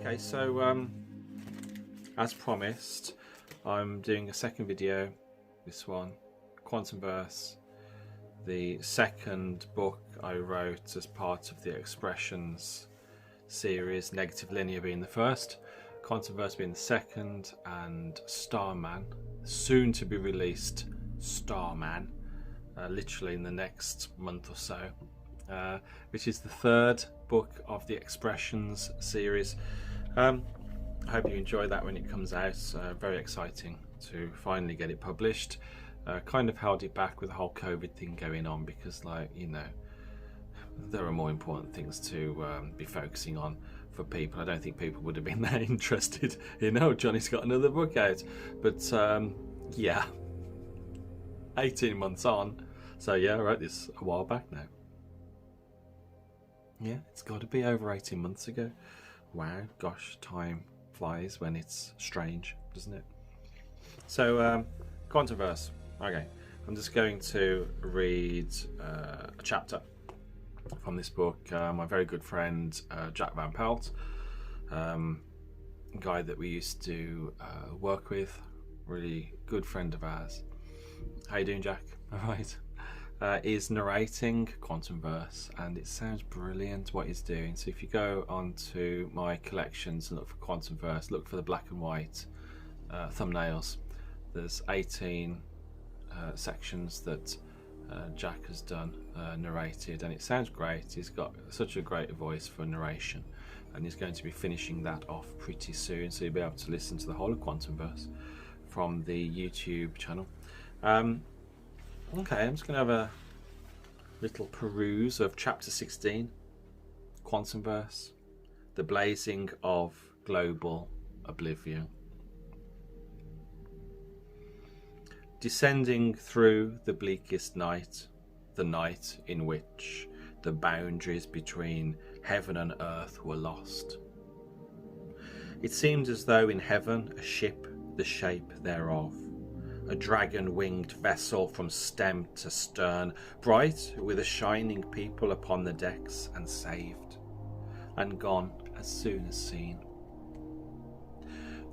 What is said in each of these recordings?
Okay, so as promised, I'm doing a second video. This one, Quantumverse, the second book I wrote as part of the Expressions series, Negative Linear being the first, Quantumverse being the second, and Starman, soon to be released Starman, literally in the next month or so, which is the third book of the Expressions series. I hope you enjoy that when it comes out. Very exciting to finally get it published. Kind of held it back with the whole COVID thing going on because, like, you know, there are more important things to be focusing on for people. I don't think people would have been that interested in, oh, Jonny's got another book out. But yeah, 18 months on. So yeah, I wrote this a while back now. Yeah, it's got to be over 18 months ago. Wow, gosh, time flies when it's strange, doesn't it? So, Quantumverse. Okay, I'm just going to read a chapter from this book. My very good friend Jack Van Pelt, a guy that we used to work with, really good friend of ours. How you doing, Jack? All right. Is narrating Quantumverse, and it sounds brilliant what he's doing. So if you go onto my collections and look for Quantumverse, look for the black and white thumbnails. There's 18 sections that Jack has done, narrated, and it sounds great. He's got such a great voice for narration, and he's going to be finishing that off pretty soon, so you'll be able to listen to the whole of Quantumverse from the YouTube channel. Okay, I'm just going to have a little peruse of chapter 16, Quantumverse, the blazing of global oblivion. Descending through the bleakest night, the night in which the boundaries between heaven and earth were lost. It seemed as though in heaven a ship the shape thereof, a dragon-winged vessel from stem to stern, bright with a shining people upon the decks, and saved, and gone as soon as seen.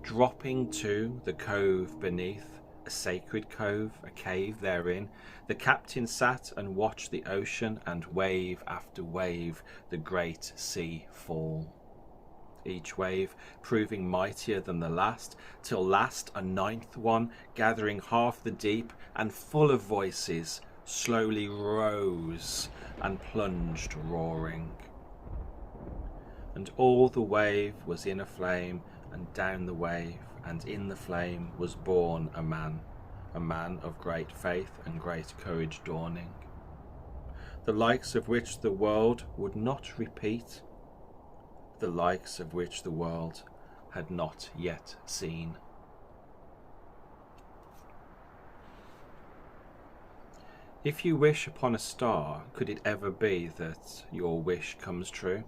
Dropping to the cove beneath, a sacred cove, a cave therein, the captain sat and watched the ocean and wave after wave the great sea fall. Each wave proving mightier than the last, till last a ninth one, gathering half the deep and full of voices, slowly rose and plunged roaring. And all the wave was in a flame, and down the wave, and in the flame was born a man of great faith and great courage dawning, the likes of which the world would not repeat, the likes of which the world had not yet seen. If you wish upon a star, could it ever be that your wish comes true?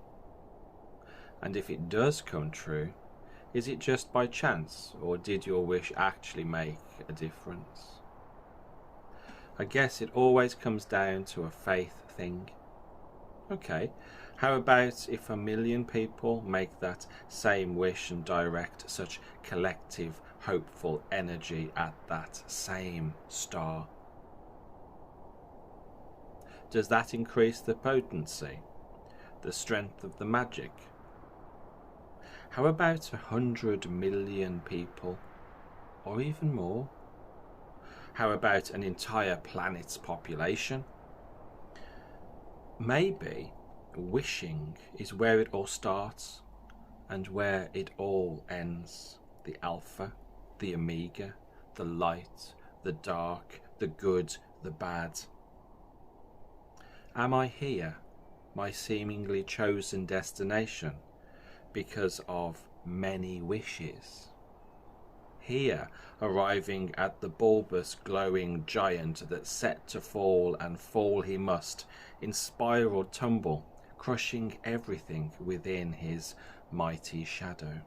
And if it does come true, is it just by chance, or did your wish actually make a difference? I guess it always comes down to a faith thing. Okay, how about if 1 million people make that same wish and direct such collective, hopeful energy at that same star? Does that increase the potency, the strength of the magic? How about 100 million people, or even more? How about an entire planet's population? Maybe wishing is where it all starts and where it all ends. The alpha, the omega, the light, the dark, the good, the bad. Am I here, my seemingly chosen destination, because of many wishes? Here, arriving at the bulbous glowing giant that's set to fall, and fall he must, in spiral tumble, crushing everything within his mighty shadow.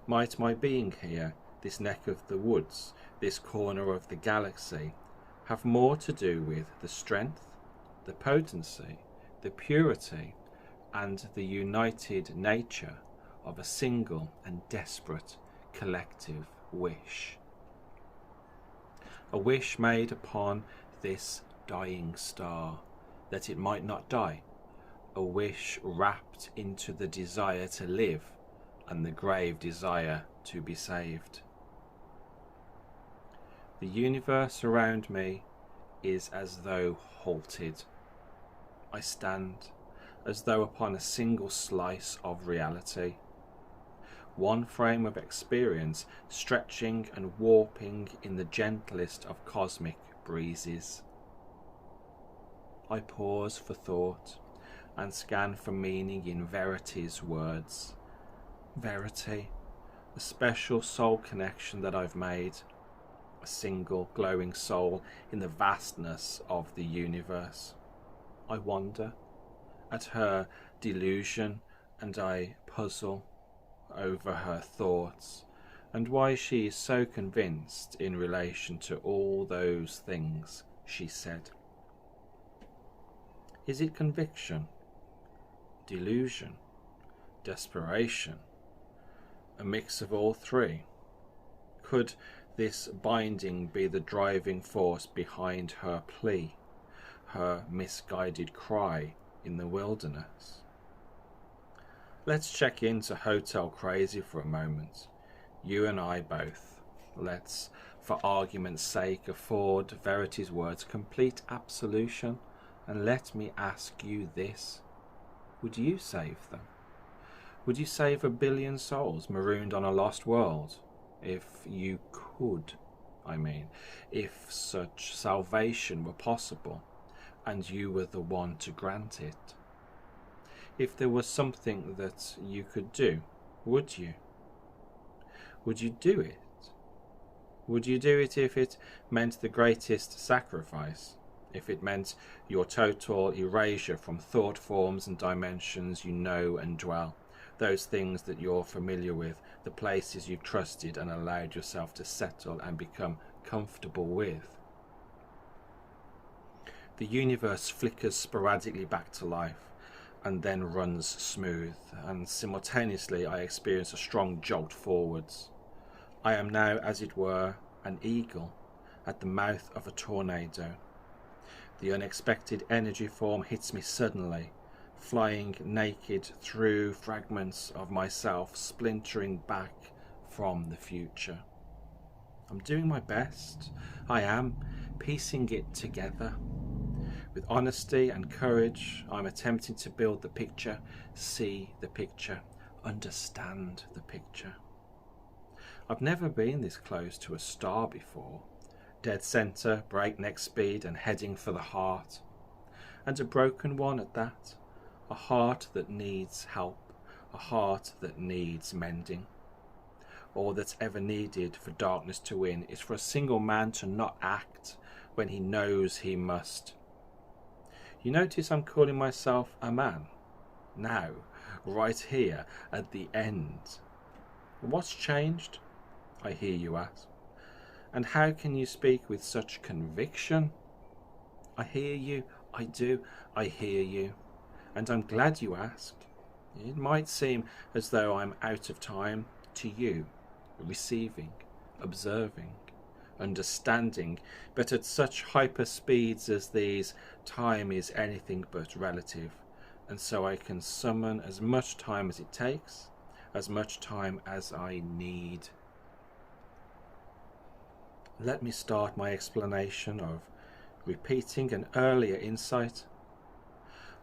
Might my being here, this neck of the woods, this corner of the galaxy, have more to do with the strength, the potency, the purity, and the united nature of a single and desperate collective wish. A wish made upon this dying star, that it might not die. A wish wrapped into the desire to live and the grave desire to be saved. The universe around me is as though halted. I stand as though upon a single slice of reality. One frame of experience stretching and warping in the gentlest of cosmic breezes. I pause for thought and scan for meaning in verity's words. Verity, a special soul connection that I've made, a single glowing soul in the vastness of the universe. I wonder at her delusion and I puzzle over her thoughts and why she is so convinced in relation to all those things she said. Is it conviction, delusion, desperation, a mix of all three? Could this binding be the driving force behind her plea, her misguided cry in the wilderness? Let's check into Hotel Crazy for a moment. You and I both. Let's, for argument's sake, afford Verity's words complete absolution, and let me ask you this. Would you save them? Would you save 1 billion souls marooned on a lost world? If you could, I mean, if such salvation were possible, and you were the one to grant it. If there was something that you could do, would you? Would you do it? Would you do it if it meant the greatest sacrifice? If it meant your total erasure from thought forms and dimensions you know and dwell, those things that you're familiar with, the places you've trusted and allowed yourself to settle and become comfortable with? The universe flickers sporadically back to life and then runs smooth, and simultaneously I experience a strong jolt forwards. I am now, as it were, an eagle at the mouth of a tornado. The unexpected energy form hits me suddenly, flying naked through fragments of myself, splintering back from the future. I'm doing my best. I am piecing it together. With honesty and courage, I'm attempting to build the picture, see the picture, understand the picture. I've never been this close to a star before. Dead centre, breakneck speed and heading for the heart. And a broken one at that. A heart that needs help, a heart that needs mending. All that's ever needed for darkness to win is for a single man to not act when he knows he must. You notice I'm calling myself a man now, right here at the end. What's changed? I hear you ask. And how can you speak with such conviction? I hear you, I do, I hear you. And I'm glad you asked. It might seem as though I'm out of time to you, receiving, observing, understanding, but at such hyper speeds as these, time is anything but relative, and so I can summon as much time as it takes, as much time as I need. Let me start my explanation of repeating an earlier insight.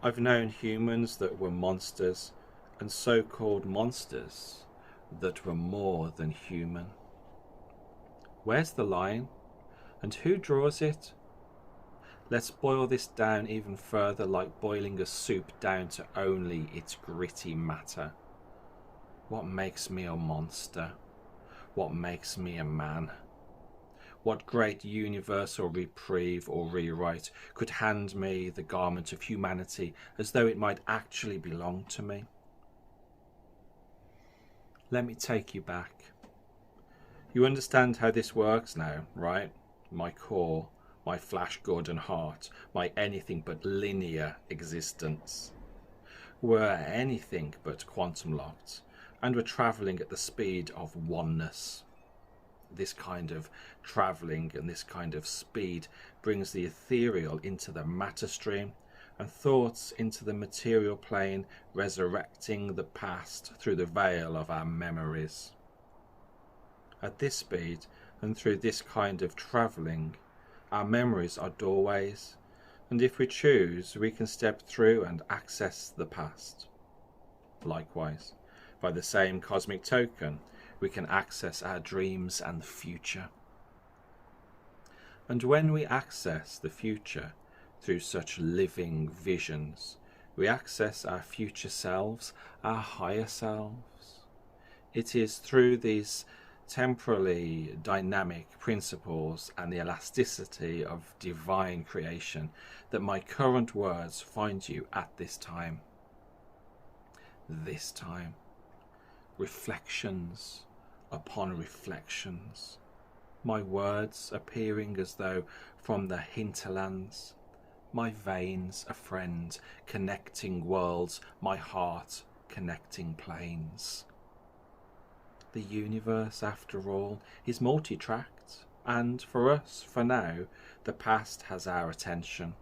I've known humans that were monsters, and so-called monsters that were more than human. Where's the line, and who draws it? Let's boil this down even further, like boiling a soup down to only its gritty matter. What makes me a monster? What makes me a man? What great universal reprieve or rewrite could hand me the garment of humanity as though it might actually belong to me? Let me take you back. You understand how this works now, right? My core, my flash good and heart, my anything but linear existence were anything but quantum locked, and we're travelling at the speed of oneness. This kind of travelling and this kind of speed brings the ethereal into the matter stream and thoughts into the material plane, resurrecting the past through the veil of our memories. At this speed and through this kind of travelling, our memories are doorways, and if we choose, we can step through and access the past. Likewise, by the same cosmic token, we can access our dreams and the future. And when we access the future through such living visions, we access our future selves, our higher selves. It is through these temporally dynamic principles and the elasticity of divine creation that my current words find you at this time. This time. Reflections upon reflections. My words appearing as though from the hinterlands. My veins a friend, connecting worlds, my heart connecting planes. The universe, after all, is multi-tracked, and for us, for now, the past has our attention.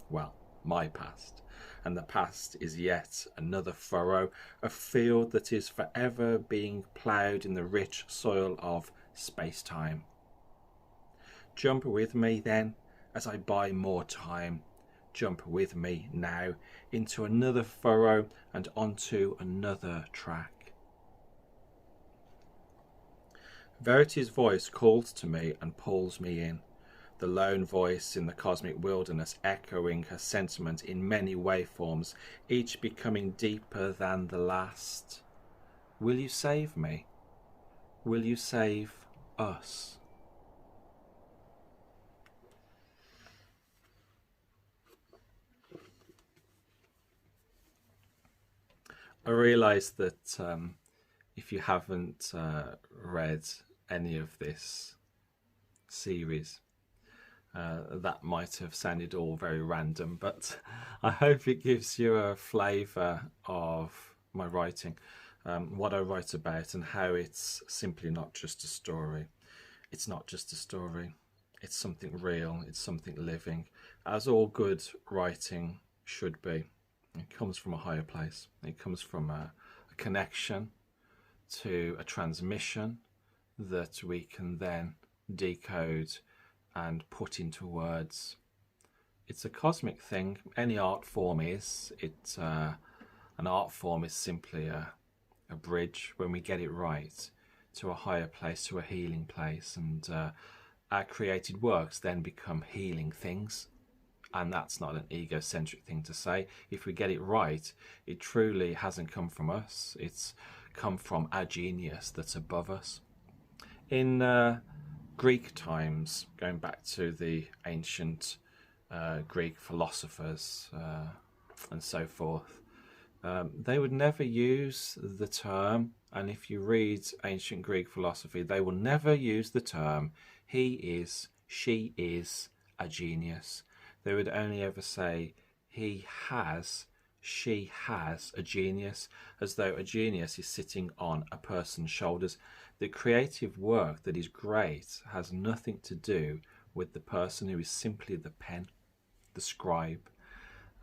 Well, my past. And the past is yet another furrow, a field that is forever being ploughed in the rich soil of space-time. Jump with me then, as I buy more time. Jump with me now into another furrow and onto another track. Verity's voice calls to me and pulls me in. The lone voice in the cosmic wilderness echoing her sentiment in many waveforms, each becoming deeper than the last. Will you save me? Will you save us? I realise that if you haven't read any of this series, that might have sounded all very random, but I hope it gives you a flavour of my writing, what I write about, and how it's simply not just a story. It's not just a story. It's something real. It's something living, as all good writing should be. It comes from a higher place. It comes from a connection to a transmission that we can then decode and put into words. It's a cosmic thing. Any art form is. An art form is simply a bridge, when we get it right, to a higher place, to a healing place, and our created works then become healing things. And that's not an egocentric thing to say. If we get it right, it truly hasn't come from us. It's come from our genius that's above us. In Greek times, going back to the ancient Greek philosophers and so forth, they would never use the term, and if you read ancient Greek philosophy, they will never use the term he is, she is a genius. They would only ever say he has, she has a genius, as though a genius is sitting on a person's shoulders. The creative work that is great has nothing to do with the person who is simply the pen, the scribe.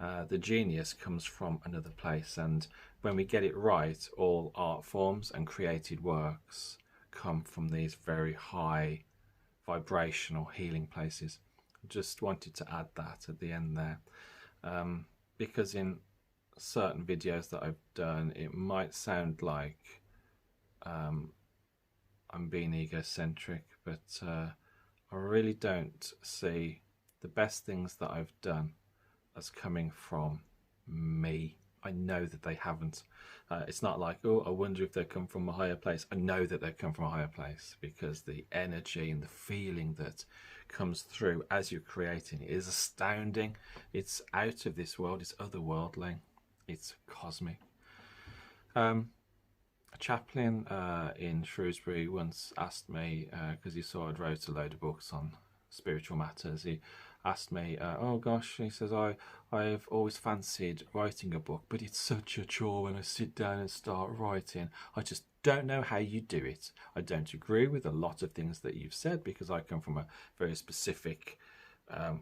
The genius comes from another place, and when we get it right, all art forms and created works come from these very high vibrational healing places. Just wanted to add that at the end there, because in certain videos that I've done, it might sound like I'm being egocentric, but I really don't see the best things that I've done as coming from me. I know that they haven't. It's not like, oh, I wonder if they come from a higher place. I know that they come from a higher place, because the energy and the feeling that comes through as you're creating is astounding. It's out of this world. It's otherworldly. It's cosmic. A chaplain in Shrewsbury once asked me, because he saw I'd wrote a load of books on spiritual matters. He asked me, oh gosh, he says, I've always fancied writing a book, but it's such a chore when I sit down and start writing. I just don't know how you do it. I don't agree with a lot of things that you've said, because I come from a very specific,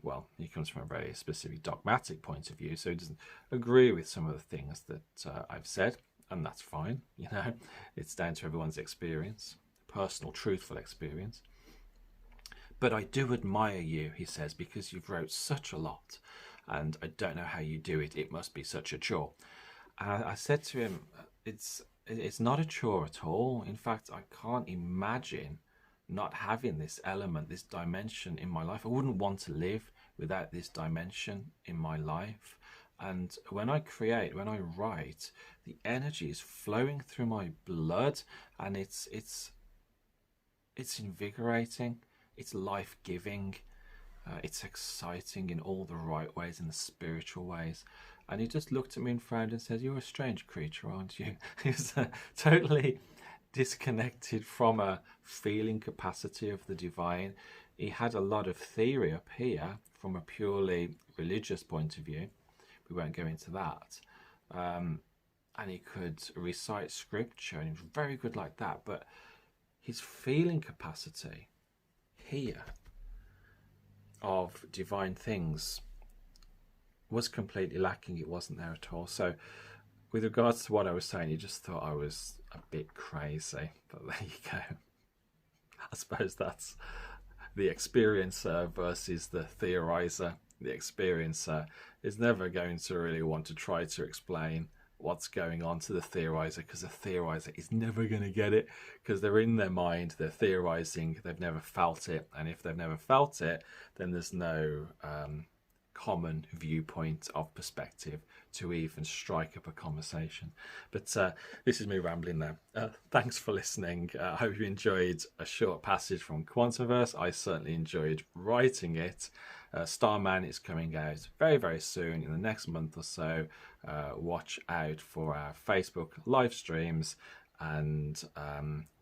well, he comes from a very specific dogmatic point of view, so he doesn't agree with some of the things that I've said, and that's fine. You know, it's down to everyone's experience, personal, truthful experience. But I do admire you, he says, because you've wrote such a lot, and I don't know how you do it. It must be such a chore. I said to him, it's not a chore at all. In fact, I can't imagine not having this element, this dimension in my life. I wouldn't want to live without this dimension in my life. And when I create, when I write, the energy is flowing through my blood, and it's invigorating. It's life-giving, it's exciting in all the right ways, in the spiritual ways. And he just looked at me and frowned and said, you're a strange creature, aren't you? He was totally disconnected from a feeling capacity of the divine. He had a lot of theory up here from a purely religious point of view. We won't go into that. And he could recite scripture, and he was very good like that. But his feeling capacity here of divine things was completely lacking. It wasn't there at all. So with regards to what I was saying, you just thought I was a bit crazy, but there you go. I suppose that's the experiencer versus the theorizer. The experiencer is never going to really want to try to explain what's going on to the theorizer, because the theorizer is never going to get it, because they're in their mind, they're theorizing, they've never felt it, and if they've never felt it, then there's no common viewpoint of perspective to even strike up a conversation. But this is me rambling now. Thanks for listening. I hope you enjoyed a short passage from Quantumverse. I certainly enjoyed writing it. Starman is coming out very, very soon, in the next month or so. Watch out for our Facebook live streams, and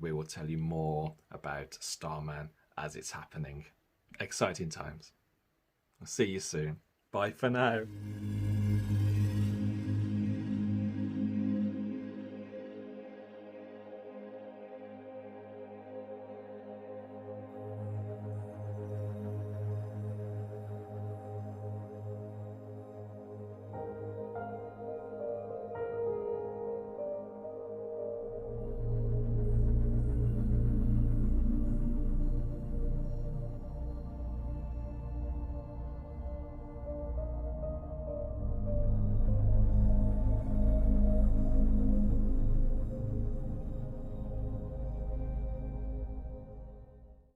we will tell you more about Starman as it's happening. Exciting times. I'll see you soon. Bye for now.